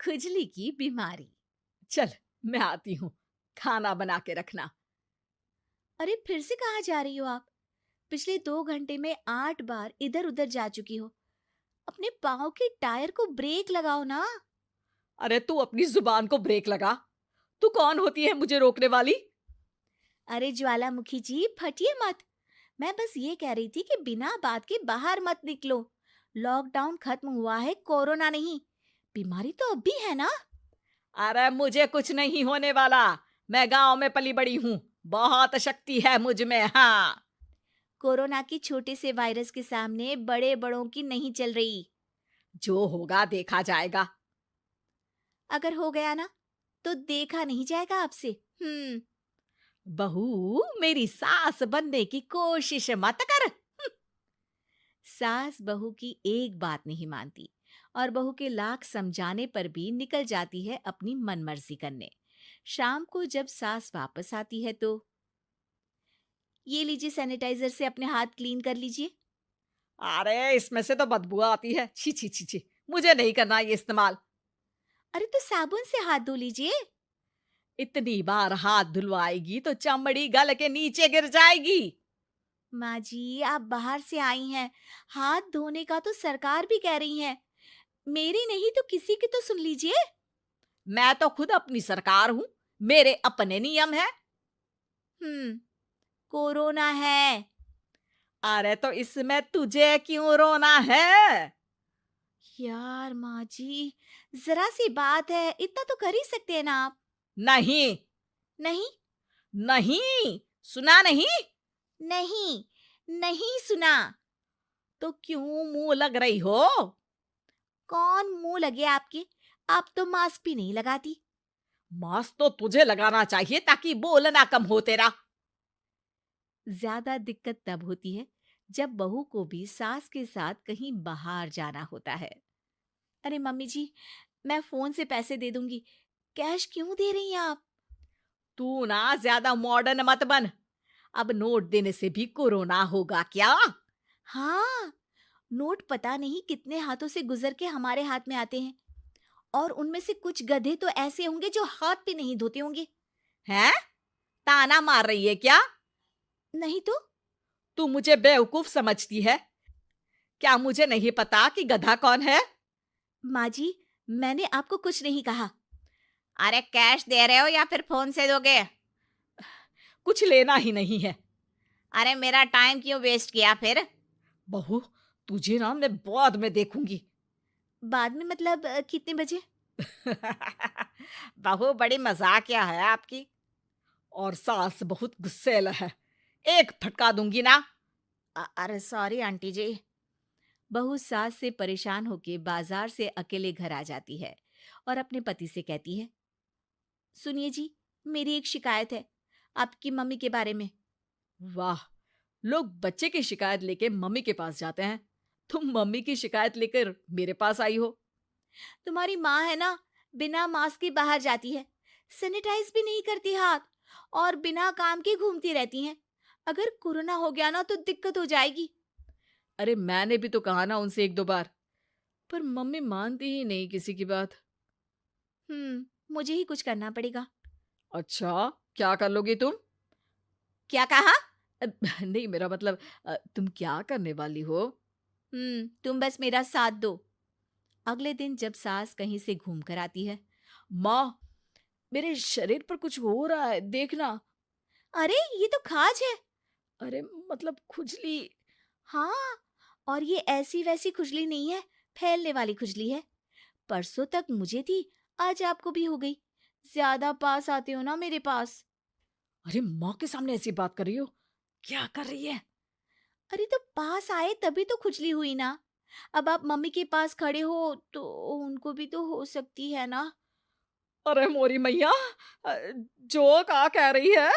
खुजली की बीमारी। चल, मैं आती हूँ, खाना बना के रखना। अरे फिर से कहाँ जा रही हो आप? पिछले 2 घंटे में 8 बार इधर उधर जा चुकी हो। अपने पाँव के टायर को ब्रेक लगाओ ना। अरे तू अपनी जुबान को ब्रेक लगा। तू कौन होती है मुझे रोकने वाली? अरे ज्वालामुखी जी, फटिए मत। मैं बस ये कह रही थी कि बिना बात के बाहर मत निकलो। लॉकडाउन खत्म हुआ है, कोरोना नहीं। बीमारी तो अब भी है ना। अरे मुझे कुछ नहीं होने वाला। मैं गांव में पली बड़ी हूँ। बहुत शक्ति है मुझ में। हाँ, कोरोना की छोटे से वायरस के सामने बड़े बड़ों की नहीं चल रही। जो होगा देखा जाएगा। अगर हो गया ना, तो देखा नहीं जाएगा आपसे। बहू, मेरी सास बनने की कोशिश मत कर। सास बहू की एक बात नहीं मानती और बहू के लाख समझाने पर भी निकल जाती है अपनी मनमर्जी करने। शाम को जब सास वापस आती है तो, ये लीजिए सैनिटाइजर से अपने हाथ क्लीन कर लीजिए। अरे इसमें से तो बदबू आती है। छी छी छी छी। मुझे नहीं करना ये इस्तेमाल। अरे तो साबुन से हाथ धो लीजिए। इतनी बार हाथ धुलवाएगी तो चमड़ी गल के नीचे गिर जाएगी। माँ जी, आप बाहर से आई हैं, हाथ धोने का तो सरकार भी कह रही है। मेरी नहीं तो किसी की तो सुन लीजिए। मैं तो खुद अपनी सरकार हूँ। मेरे अपने नियम है। हम्म कोरोना है। अरे तो इसमें तुझे क्यों रोना है? यार माँ जी, जरा सी बात है, इतना तो कर ही सकते हैं ना आप। नहीं, नहीं। नहीं, सुना नहीं? नहीं, नहीं सुना। तो क्यों मुंह लग रही हो? कौन मुंह लगे आपके? आप तो मास्क भी नहीं लगाती। मास्क तो तुझे लगाना चाहिए ताकि बोलना कम हो तेरा। ज्यादा दिक्कत तब होती है जब बहू को भी सास के साथ कहीं बाहर जाना होता है। अरे मम्मी जी, मैं फोन से पैसे दे दूंगी। कैश क्यों दे रही हैं आप? तू ना ज्यादा मॉडर्न मत बन। अब नोट देने से भी कोरोना होगा क्या? हाँ, नोट पता नहीं कितने हाथों से गुजर के हमारे हाथ में आते हैं, और उनमें से कुछ गधे तो ऐसे होंगे जो हाथ भी नहीं धोते होंगे। हैं? ताना मार रही है क्या? नहीं तो। तू मुझे बेवकूफ समझती है? क्या मुझे नहीं पता कि गधा कौन है? माँ जी, मैंने आपको कुछ नहीं कहा। अरे कैश दे रहे हो या फिर फोन से दोगे? कुछ लेना ही नहीं है। अरे मेरा टाइम क्यों वेस्ट किया फिर? बहू, तुझे ना मैं बाद में देखूंगी। बाद में मतलब कितने बजे? बहू बड़ी मजाकिया है आपकी। और सास बहुत गुस्सैल है। एक फटका दूंगी ना। अरे सॉरी आंटी जी। बहू सास से परेशान होके बाजार से अकेले घर आ जाती है और अपने पति से कहती है, सुनिए जी, मेरी एक शिकायत है आपकी मम्मी के बारे में। वाह, लोग बच्चे की शिकायत लेके मम्मी के पास जाते हैं। तुम मम्मी की शिकायत लेकर मेरे पास आई हो। तुम्हारी माँ है ना, बिना मास्क के बाहर जाती है, सैनिटाइज भी नहीं करती हाथ, और बिना काम के घूमती रहती हैं। अगर कोरोना हो गया ना तो दिक्कत हो जाएगी। अरे मैंने भी तो कहा ना उनसे एक दो बार, पर मम्मी मानती ही नहीं किसी की बात। मुझे ही कुछ करना पड़ेगा। अच्छा, क्या कर लोगी तुम? क्या कहा? अ, नहीं, मेरा मतलब तुम क्या करने वाली हो? तुम बस मेरा साथ दो। अगले दिन जब सास कहीं से घूम कर आती है, माँ, मेरे शरीर पर कुछ हो रहा है, देखना। अरे ये तो खाज है। अरे मतलब खुजली। हाँ, और ये ऐसी वैसी खुजली नहीं है, फैलने वाली खुजली है। परसों तक मुझे थी, आज आपको भी हो गई। ज्यादा पास आते हो ना मेरे पास। अरे माँ के सामने ऐसी बात कर रही हो? क्या कर रही है? अरे तो पास आए तभी तो खुजली हुई ना। अब आप मम्मी के पास खड़े हो तो उनको भी तो हो सकती है ना। अरे मोरी मैया, अ, जो का कह रही है?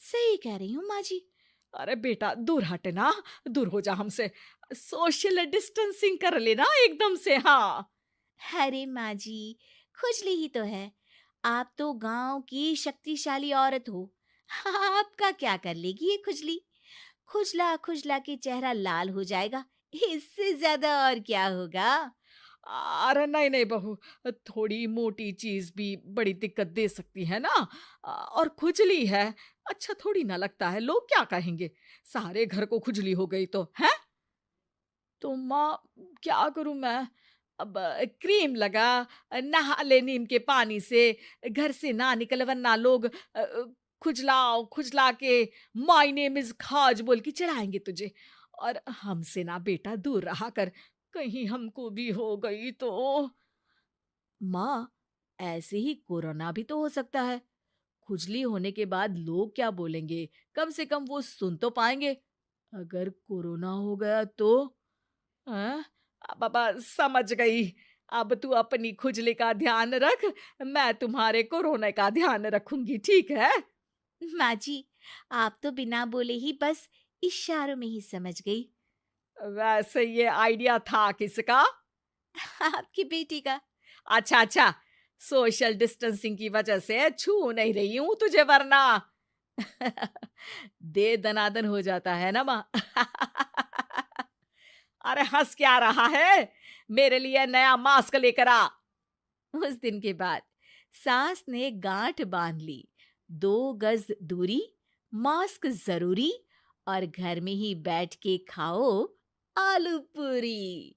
सही कह रही हूँ माँ जी। अरे बेटा, दूर हट ना। दूर हो जा हमसे। सोशल डिस्टेंसिंग कर लेना एकदम से। हाँ। अरे माँ जी, खुजली ही तो है। आप तो गांव की शक्तिशाली औरत हो। आपका क्या कर लेगी ये खुजली? खुजला खुजला के चेहरा लाल हो जाएगा, इससे ज्यादा और क्या होगा? अरे नहीं नहीं बहू, थोड़ी मोटी चीज भी बड़ी दिक्कत दे सकती है ना। और खुजली है, अच्छा थोड़ी ना लगता है, लोग क्या कहेंगे? सारे घर को खुजली हो गई तो है। तो माँ, क्या करूं मैं? अब क्रीम लगा, नहा ले नीम के पानी से, घर से ना निकल वरना लोग खुजलाओ खुजला के माय नेम इज खाज बोल के चढ़ाएंगे तुझे। और हमसे ना बेटा दूर रहा कर, कहीं हमको भी हो गई तो। माँ, ऐसे ही कोरोना भी तो हो सकता है। खुजली होने के बाद लोग क्या बोलेंगे? कम से कम वो सुन तो पाएंगे। अगर कोरोना हो गया तो? हाँ, बाबा समझ गई। अब तू अपनी खुजली का ध्यान रख, मैं तुम्हारे कोरोना का ध्यान रखूंगी, ठीक है? माँ जी, आप तो बिना बोले ही बस इशारों में ही समझ गई। वैसे ये आइडिया था किसका? आपकी बेटी का। अच्छा अच्छा, सोशल डिस्टेंसिंग की वजह से छू नहीं रही हूं तुझे वरना। दे दनादन हो जाता है ना माँ। अरे हंस क्या रहा है? मेरे लिए नया मास्क लेकर आ। उस दिन के बाद सास ने गांठ बांध ली। 2 गज दूरी, मास्क जरूरी, और घर में ही बैठ के खाओ आलू पूरी।